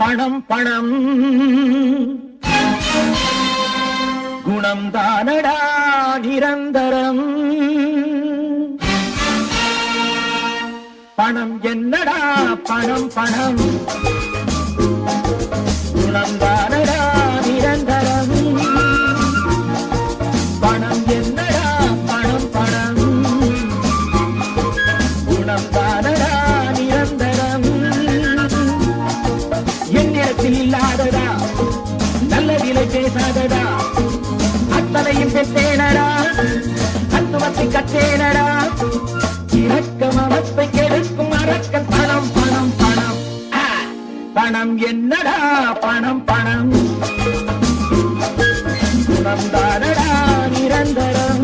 பணம் பணம் குணம் தானடா நிரந்தரம். பணம் என்னடா பணம் பணம் குணம் தானடா நிரந்தரம். பணம் என்னடா பணம் பணம் குணம் தானடா நிரந்தரம். என்னிடத்தில் இல்லாதடா நல்ல விலை பேசாதடா அத்தனையும் பெற்றேனடா தத்துவத்தை கற்றேனடா. இரக்கம் அவத்தை கெடுக்கும் அரக்கன் பணம் பணம் பணம். பணம் என்னடா பணம் பணம் குணம் தானடா நிரந்தரம்.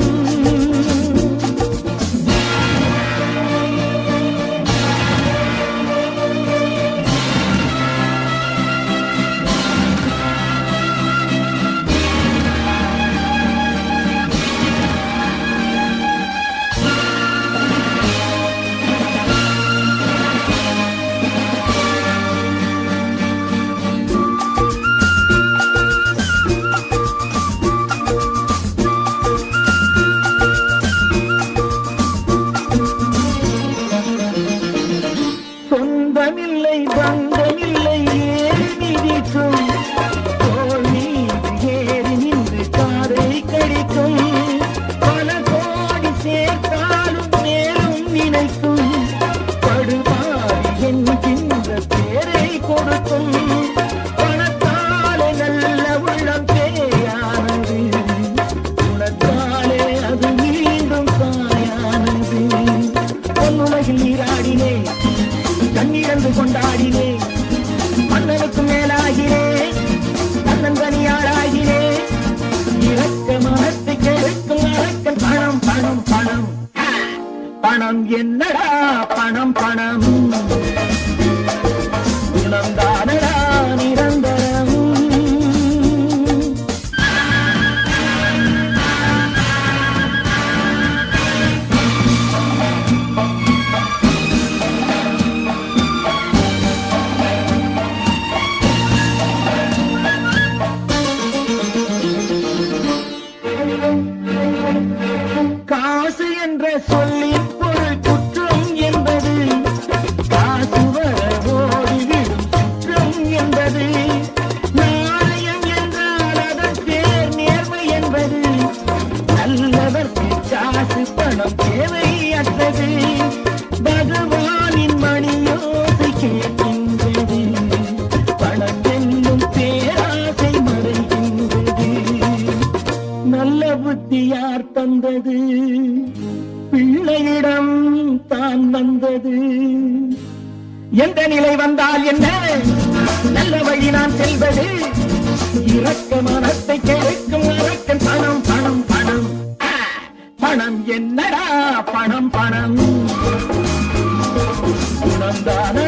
சொந்தமில்லை பந்தமில்லை ஏறி மிதிக்கும் தோல் மீது ஏறி நின்று காதை கடிக்கும். பல கோடி சேர்த்தாலும் மேலும் நினைக்கும் படுபாடி என்கின்ற பேரை கொடுக்கும். பணத்தாலே நல்ல உள்ளம் பேயானது குணத்தாலே அது மீண்டும் காயானது. பொன்னுலகில் நீராடினே கண்ணிழந்து கொண்டாடினே மன்னனுக்கு மேலாகினே கண்ணன் தனியாளாகினே. இரக்க மனத்தை கெடுக்கும் அரக்கன் பணம் பணம் பணம். பணம் என்னடா பணம் பணம் குணம் தானடா நிரந்தரம். காசு என்ற சொல்லின் பொருள் குற்றம் என்பது காசு வர ஓடிவிடும் குற்றம் என்பது. நாணயம் என்றால் அதன் பேர் நேர்மை என்பது. நல்லவர்க்கு காசு பணம் தேவையற்றது. பகவானின் மணியோசை கேட்கின்றது. பணம் என்னும் பேராசை மறைகின்றது. நல்ல புத்தி யார் தந்தது பிள்ளையிடம் தான் வந்தது. எந்த நிலை வந்தால் என்ன நல்ல வழி நான் செல்வது. இரக்க மனத்தை கெடுக்கும் அரக்கன் பணம் பணம் பணம். பணம் என்னடா பணம் பணம் குணம் தான